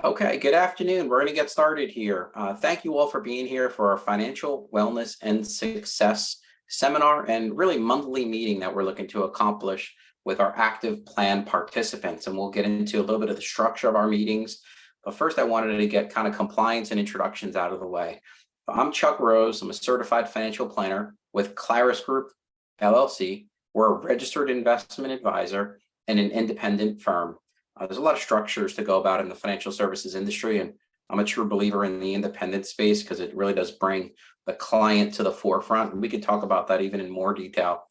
Okay, good afternoon. We're going to get started here. Thank you all for being here for our financial wellness and success seminar and really monthly meeting that we're looking to accomplish with our active plan participants. And we'll get into a little bit of the structure of our meetings. But first, I wanted to get kind of compliance and introductions out of the way. I'm Chuck Rose. I'm a certified financial planner with Claris Group, LLC. We're a registered investment advisor and an independent firm. There's a lot of structures to go about in the financial services industry, and I'm a true believer in the independent space because it really does bring the client to the forefront. And we could talk about that even in more detail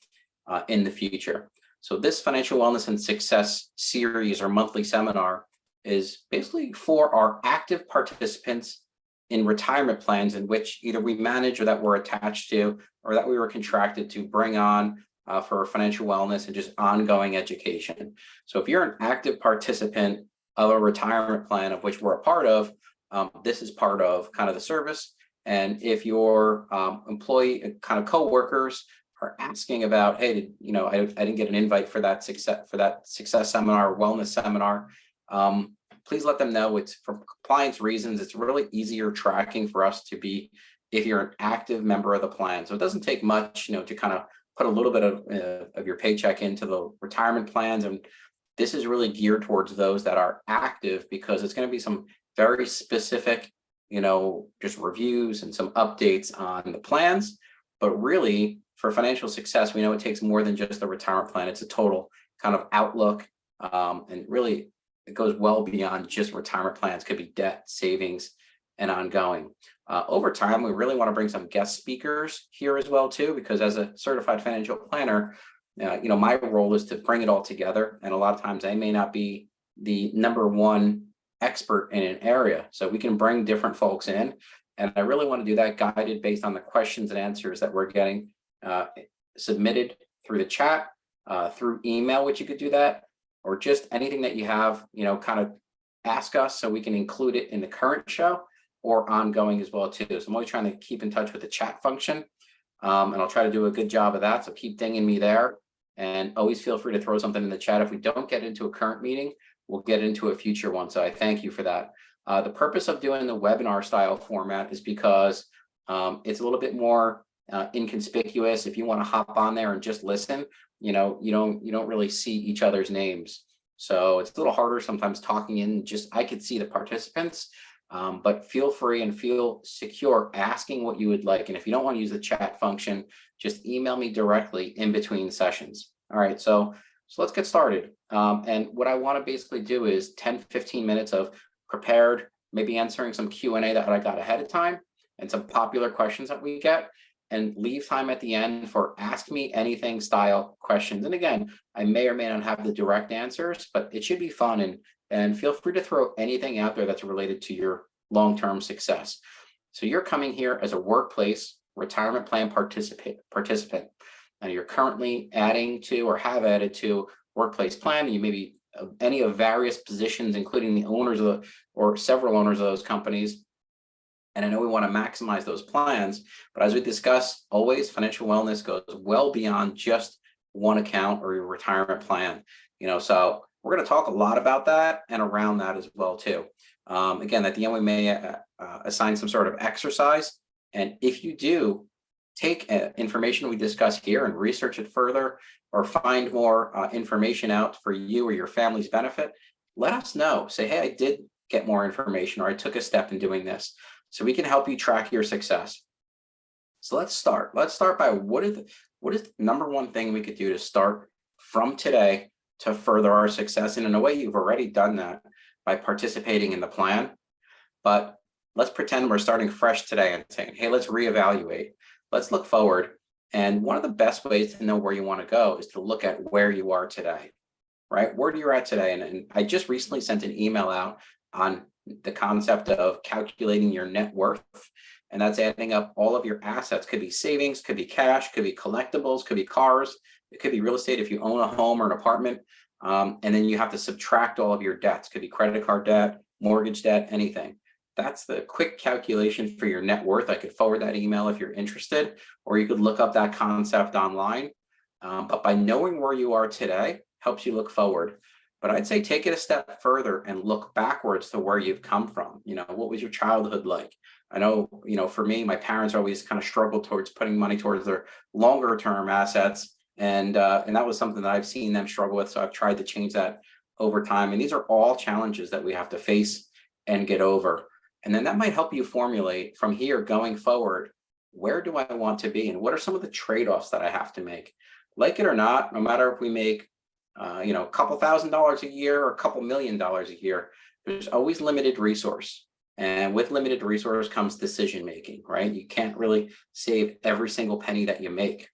in the future. So this financial wellness and success series or monthly seminar is basically for our active participants in retirement plans in which either we manage or that we're attached to or that we were contracted to bring on for financial wellness and just ongoing education. So if you're an active participant of a retirement plan of which we're a part of, this is part of kind of the service. And if your employee kind of coworkers are asking about, hey, I didn't get an invite for that success seminar or wellness seminar, please let them know it's for compliance reasons. It's really easier tracking for us to be if you're an active member of the plan. So it doesn't take much, to kind of put a little bit of your paycheck into the retirement plans. And this is really geared towards those that are active because it's going to be some very specific, just reviews and some updates on the plans. But really for financial success, we know it takes more than just the retirement plan. It's a total kind of outlook. And really it goes well beyond just retirement plans. It could be debt, savings, and ongoing. Over time, we really want to bring some guest speakers here as well too, because as a certified financial planner, my role is to bring it all together. And a lot of times I may not be the number one expert in an area. So we can bring different folks in. And I really want to do that guided based on the questions and answers that we're getting submitted through the chat, through email, which you could do that, or just anything that you have, kind of ask us so we can include it in the current show or ongoing as well too. So I'm always trying to keep in touch with the chat function, and I'll try to do a good job of that. So keep dinging me there, and always feel free to throw something in the chat. If we don't get into a current meeting, we'll get into a future one. So I thank you for that. The purpose of doing the webinar style format is because it's a little bit more inconspicuous. If you want to hop on there and just listen, you don't really see each other's names. So it's a little harder sometimes talking in. I could see the participants. But feel free and feel secure asking what you would like. And if you don't want to use the chat function, just email me directly in between sessions. All right, so let's get started. And what I want to basically do is 10-15 minutes of prepared, maybe answering some Q&A that I got ahead of time and some popular questions that we get, and leave time at the end for ask me anything style questions. And again, I may or may not have the direct answers, but it should be fun, and feel free to throw anything out there that's related to your long-term success. So you're coming here as a workplace retirement plan participant, and you're currently adding to or have added to workplace plan. You may be any of various positions, including the owners or several owners of those companies. And I know we want to maximize those plans, but as we discuss, always financial wellness goes well beyond just one account or your retirement plan. So we're going to talk a lot about that and around that as well too. Again, at the end, we may assign some sort of exercise. And if you do take information we discuss here and research it further or find more information out for you or your family's benefit, let us know. Say, hey, I did get more information or I took a step in doing this. So we can help you track your success. So let's start. Let's start by what is the number one thing we could do to start from today to further our success. And in a way, you've already done that by participating in the plan. But let's pretend we're starting fresh today and saying, hey, let's reevaluate. Let's look forward. And one of the best ways to know where you want to go is to look at where you are today, right? Where you're at today. And I just recently sent an email out on the concept of calculating your net worth. And that's adding up all of your assets. Could be savings, could be cash, could be collectibles, could be cars. It could be real estate if you own a home or an apartment. And then you have to subtract all of your debts. Could be credit card debt, mortgage debt, anything. That's the quick calculation for your net worth. I could forward that email if you're interested, or you could look up that concept online. But by knowing where you are today helps you look forward. But I'd say take it a step further and look backwards to where you've come from. What was your childhood like? I know, for me, my parents always kind of struggled towards putting money towards their longer term assets. And that was something that I've seen them struggle with. So I've tried to change that over time. And these are all challenges that we have to face and get over. And then that might help you formulate from here going forward, where do I want to be? And what are some of the trade-offs that I have to make? Like it or not, no matter if we make a couple $1,000s a year or a couple $1,000,000 a year, there's always limited resource. And with limited resource comes decision making, right? You can't really save every single penny that you make.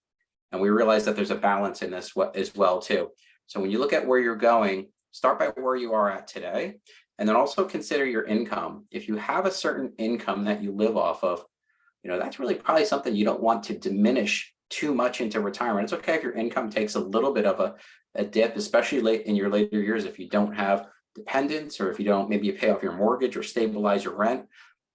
And we realize that there's a balance in this as well too. So when you look at where you're going, start by where you are at today, and then also consider your income. If you have a certain income that you live off of, that's really probably something you don't want to diminish too much into retirement. It's okay if your income takes a little bit of a dip, especially late in your later years, if you don't have dependents, or if you don't, maybe you pay off your mortgage or stabilize your rent.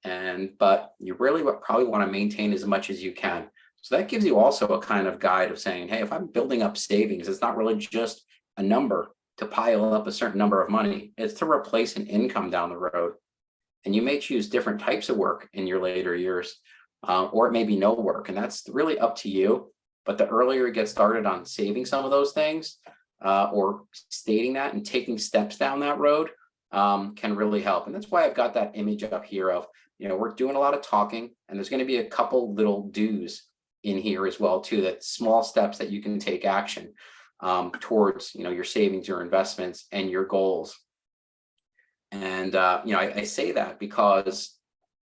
But you really probably want to maintain as much as you can. So that gives you also a kind of guide of saying, hey, if I'm building up savings, it's not really just a number to pile up a certain number of money. It's to replace an income down the road. And you may choose different types of work in your later years, or it may be no work. And that's really up to you. But the earlier you get started on saving some of those things, or stating that and taking steps down that road, can really help. And that's why I've got that image up here of, we're doing a lot of talking, and there's going to be a couple little do's in here as well too, that small steps that you can take action towards, your savings, your investments, and your goals. And, I say that because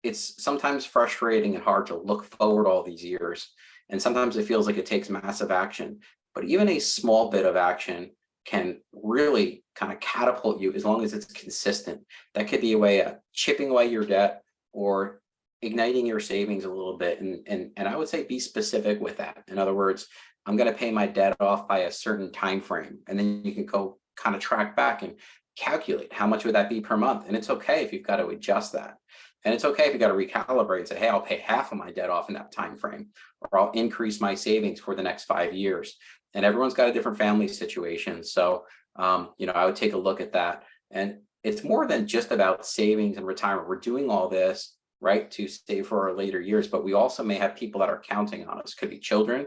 it's sometimes frustrating and hard to look forward all these years. And sometimes it feels like it takes massive action, but even a small bit of action can really kind of catapult you as long as it's consistent. That could be a way of chipping away your debt or igniting your savings a little bit. And I would say be specific with that. In other words, I'm going to pay my debt off by a certain time frame. And then you can go kind of track back and calculate how much would that be per month. And it's okay if you've got to adjust that. And it's okay if you got to recalibrate and say, hey, I'll pay half of my debt off in that time frame, or I'll increase my savings for the next 5 years. And everyone's got a different family situation. So, I would take a look at that. And it's more than just about savings and retirement. We're doing all this, right, to save for our later years, but we also may have people that are counting on us. Could be children,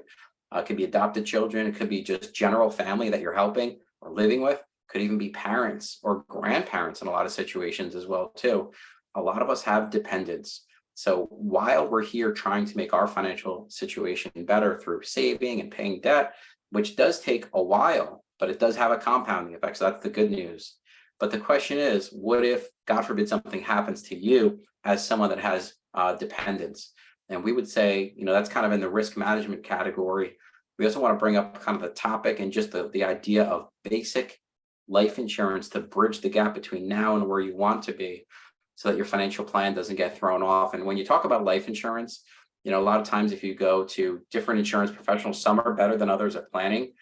could be adopted children, it could be just general family that you're helping or living with, could even be parents or grandparents in a lot of situations as well too. A lot of us have dependents. So while we're here trying to make our financial situation better through saving and paying debt, which does take a while, but it does have a compounding effect. So that's the good news. But the question is, what if, God forbid, something happens to you as someone that has dependents? And we would say, that's kind of in the risk management category. We also want to bring up kind of the topic and just the idea of basic life insurance to bridge the gap between now and where you want to be, so that your financial plan doesn't get thrown off. And when you talk about life insurance, a lot of times if you go to different insurance professionals, some are better than others at planning.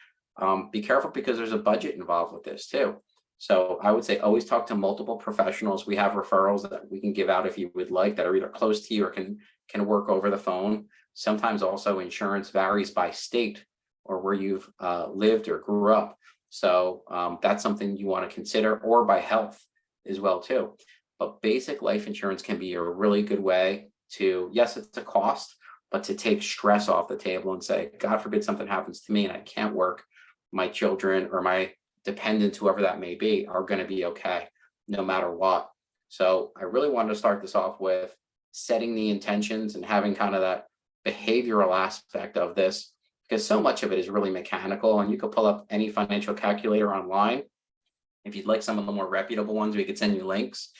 Be careful, because there's a budget involved with this too. So I would say always talk to multiple professionals. We have referrals that we can give out if you would like, that are either close to you or can work over the phone. Sometimes also insurance varies by state or where you've lived or grew up. So that's something you want to consider, or by health as well too. But basic life insurance can be a really good way to, yes, it's a cost, but to take stress off the table and say, God forbid something happens to me and I can't work, my children or my dependents, whoever that may be, are going to be okay no matter what. So I really wanted to start this off with setting the intentions and having kind of that behavioral aspect of this, because so much of it is really mechanical, and you could pull up any financial calculator online. If you'd like some of the more reputable ones, we could send you links.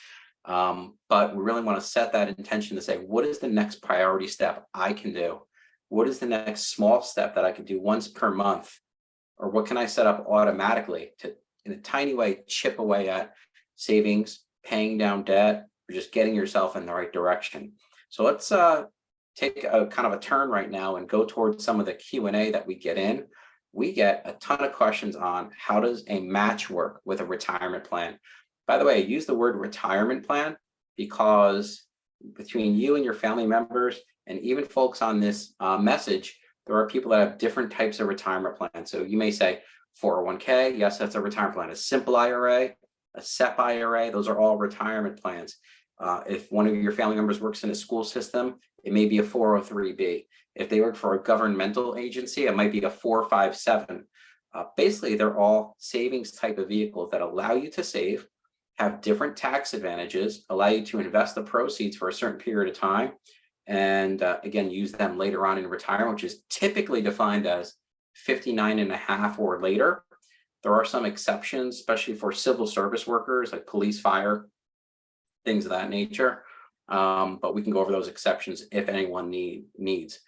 But we really want to set that intention to say, what is the next priority step I can do? What is the next small step that I can do once per month? Or what can I set up automatically to, in a tiny way, chip away at savings, paying down debt, or just getting yourself in the right direction? So let's take a kind of a turn right now and go towards some of the Q&A that we get in. We get a ton of questions on how does a match work with a retirement plan. By the way, I use the word retirement plan because between you and your family members, and even folks on this message, there are people that have different types of retirement plans. So you may say, 401k, yes, that's a retirement plan. A simple IRA, a SEP IRA, those are all retirement plans. If one of your family members works in a school system, it may be a 403b. If they work for a governmental agency, it might be a 457. Basically, they're all savings type of vehicles that allow you to save, have different tax advantages, allow you to invest the proceeds for a certain period of time, and again, use them later on in retirement, which is typically defined as 59 and a half or later. There are some exceptions, especially for civil service workers like police, fire, things of that nature. But we can go over those exceptions if anyone needs.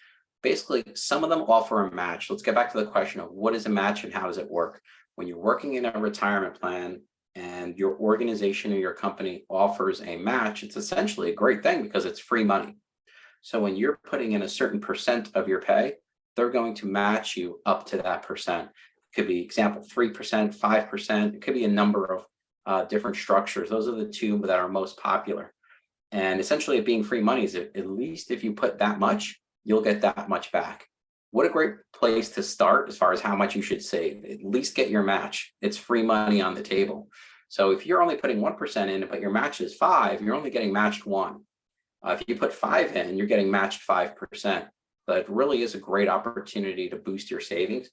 Basically, some of them offer a match. Let's get back to the question of what is a match and how does it work? When you're working in a retirement plan and your organization or your company offers a match, it's essentially a great thing because it's free money. So when you're putting in a certain percent of your pay, they're going to match you up to that percent. It could be, example, 3%, 5%. It could be a number of different structures. Those are the two that are most popular. And essentially, it being free money is at least if you put that much, you'll get that much back. What a great place to start as far as how much you should save. At least get your match. It's free money on the table. So if you're only putting 1% in, but your match is 5%, you're only getting matched 1%. If you put 5% in, you're getting matched 5%. But it really is a great opportunity to boost your savings.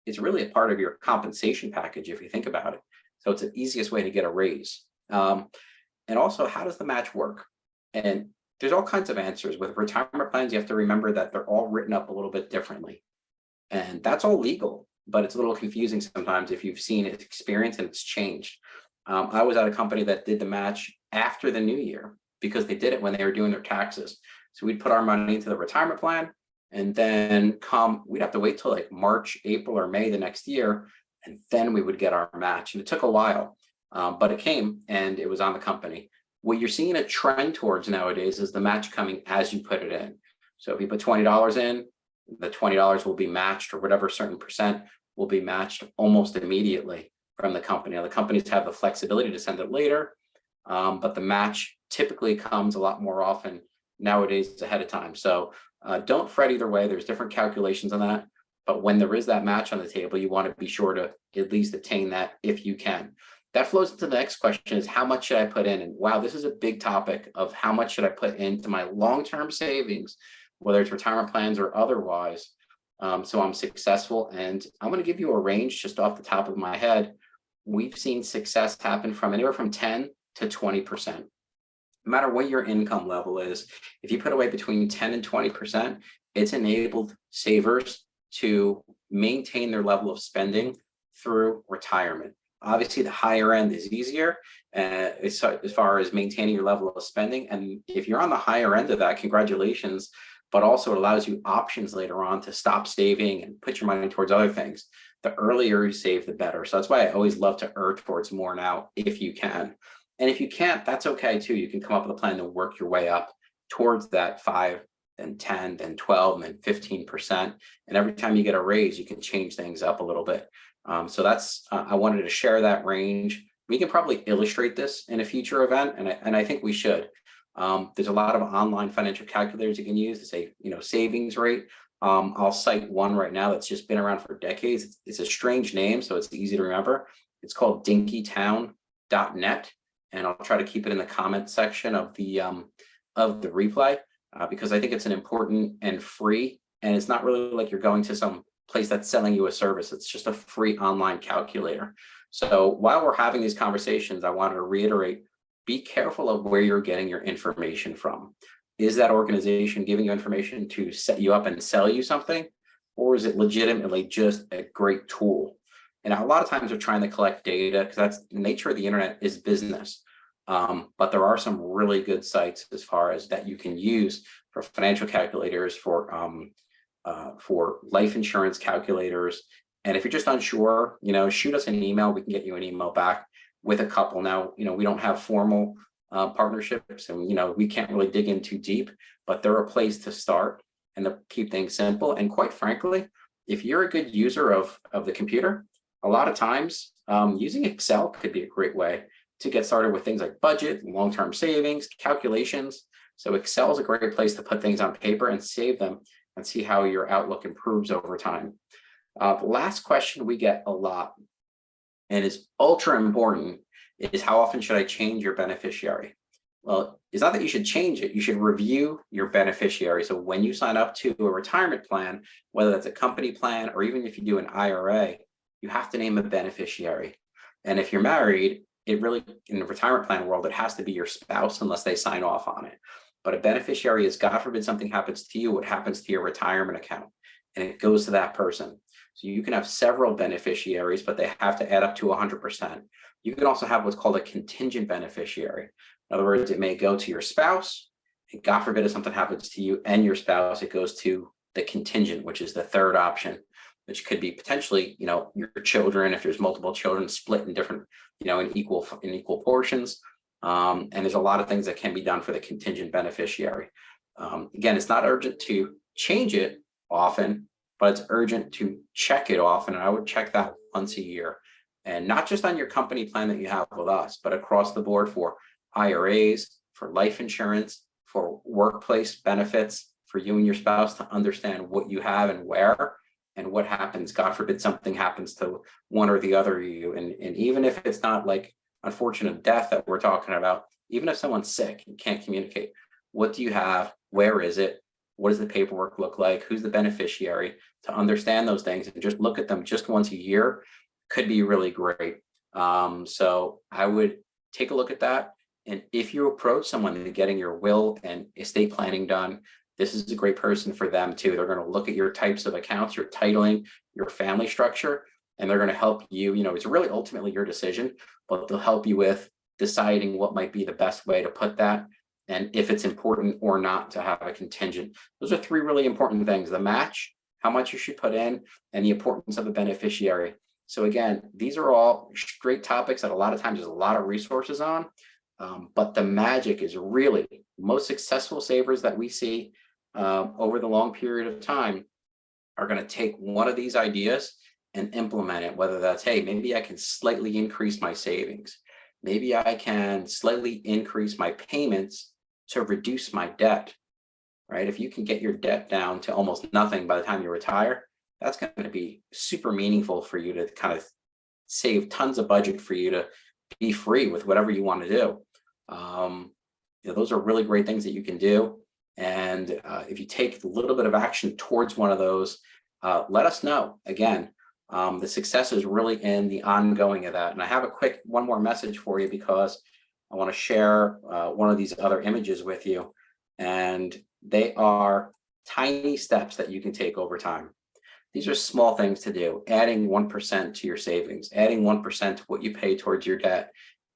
It's really a part of your compensation package if you think about it. So it's the easiest way to get a raise. And also, how does the match work? And there's all kinds of answers. With retirement plans, you have to remember that they're all written up a little bit differently. And that's all legal, but it's a little confusing sometimes if you've seen it, experience, and it's changed. I was at a company that did the match after the new year because they did it when they were doing their taxes. So we'd put our money into the retirement plan, and then we'd have to wait till like March, April, or May the next year, and then we would get our match. And it took a while, but it came and it was on the company. What you're seeing a trend towards nowadays is the match coming as you put it in. So if you put $20 in, the $20 will be matched, or whatever certain percent will be matched almost immediately from the company. Now, the companies have the flexibility to send it later, but the match typically comes a lot more often nowadays ahead of time. So don't fret either way. There's different calculations on that. But when there is that match on the table, you want to be sure to at least attain that if you can. That flows into the next question is how much should I put in? And wow, this is a big topic of how much should I put into my long-term savings, whether it's retirement plans or otherwise, so I'm successful. And I'm going to give you a range just off the top of my head. We've seen success happen from anywhere from 10 to 20%. No matter what your income level is, if you put away between 10 and 20%, it's enabled savers to maintain their level of spending through retirement. Obviously, the higher end is easier as far as maintaining your level of spending. And if you're on the higher end of that, congratulations, but also it allows you options later on to stop saving and put your money towards other things. The earlier you save, the better. So that's why I always love to err towards more now if you can. And if you can't, that's okay too. You can come up with a plan to work your way up towards that 5, then 10, then 12, and then 15%. And every time you get a raise, you can change things up a little bit. So that's, I wanted to share that range. We can probably illustrate this in a future event, and I think we should. There's a lot of online financial calculators you can use to say, savings rate. I'll cite one right now that's just been around for decades. It's a strange name, so it's easy to remember. It's called dinkytown.net, and I'll try to keep it in the comment section of the replay because I think it's an important and free, and it's not really like you're going to some place that's selling you a service. It's just a free online calculator. So while we're having these conversations, I wanted to reiterate, be careful of where you're getting your information from. Is that organization giving you information to set you up and sell you something? Or is it legitimately just a great tool? And a lot of times they're trying to collect data because that's the nature of the internet is business. But there are some really good sites as far as that you can use for financial calculators, for life insurance calculators. And if you're just unsure, shoot us an email. We can get you an email back with a couple. Now, we don't have formal partnerships, and we can't really dig in too deep, but they're a place to start and to keep things simple. And quite frankly, if you're a good user of the computer, a lot of times using Excel could be a great way to get started with things like budget, long-term savings, calculations. So Excel is a great place to put things on paper and save them and see how your outlook improves over time. The last question we get a lot and is ultra important is how often should I change your beneficiary? Well, it's not that you should change it, you should review your beneficiary. So when you sign up to a retirement plan, whether that's a company plan or even if you do an IRA, you have to name a beneficiary. And if you're married, it really, in the retirement plan world, it has to be your spouse unless they sign off on it. But a beneficiary is, God forbid something happens to you, what happens to your retirement account, and it goes to that person. So you can have several beneficiaries, but they have to add up to 100%. You can also have what's called a contingent beneficiary. In other words, it may go to your spouse, and God forbid if something happens to you and your spouse, it goes to the contingent, which is the third option, which could be potentially, your children, if there's multiple children split in different, in equal portions. And there's a lot of things that can be done for the contingent beneficiary. Again, it's not urgent to change it often, but it's urgent to check it often. And I would check that once a year. And not just on your company plan that you have with us, but across the board for IRAs, for life insurance, for workplace benefits, for you and your spouse to understand what you have and where, and what happens. God forbid something happens to one or the other of you. And even if it's not like unfortunate death that we're talking about, even if someone's sick and can't communicate, what do you have? Where is it? What does the paperwork look like? Who's the beneficiary? To understand those things and just look at them just once a year could be really great. So I would take a look at that. And if you approach someone in getting your will and estate planning done, this is a great person for them too. They're going to look at your types of accounts, your titling, your family structure, and they're going to help you. It's really ultimately your decision, but they'll help you with deciding what might be the best way to put that and if it's important or not to have a contingent. Those are three really important things: the match, how much you should put in, and the importance of a beneficiary. So again, these are all great topics that a lot of times there's a lot of resources on, but the magic is really most successful savers that we see over the long period of time are going to take one of these ideas and implement it, whether that's, hey, maybe I can slightly increase my savings. Maybe I can slightly increase my payments to reduce my debt, right? If you can get your debt down to almost nothing by the time you retire, that's going to be super meaningful for you to kind of save tons of budget for you to be free with whatever you want to do. Those are really great things that you can do. And if you take a little bit of action towards one of those, let us know. Again, the success is really in the ongoing of that. And I have one more message for you, because I want to share one of these other images with you. And they are tiny steps that you can take over time. These are small things to do: adding 1% to your savings, adding 1% to what you pay towards your debt.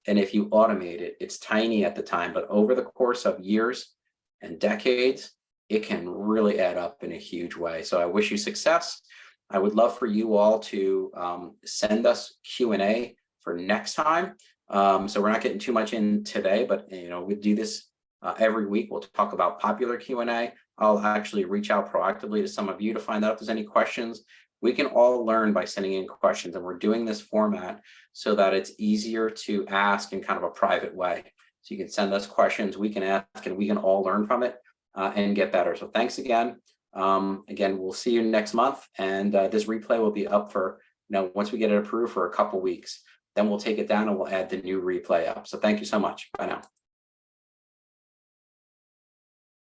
And if you automate it, it's tiny at the time, but over the course of years and decades, it can really add up in a huge way. So I wish you success. I would love for you all to send us Q&A for next time. So we're not getting too much in today, but we do this every week. We'll talk about popular Q&A. I'll actually reach out proactively to some of you to find out if there's any questions. We can all learn by sending in questions, and we're doing this format so that it's easier to ask in kind of a private way. So you can send us questions, we can ask, and we can all learn from it and get better. So thanks again. Again, we'll see you next month, and this replay will be up for, once we get it approved, for a couple weeks. Then we'll take it down and we'll add the new replay up. So thank you so much. Bye now.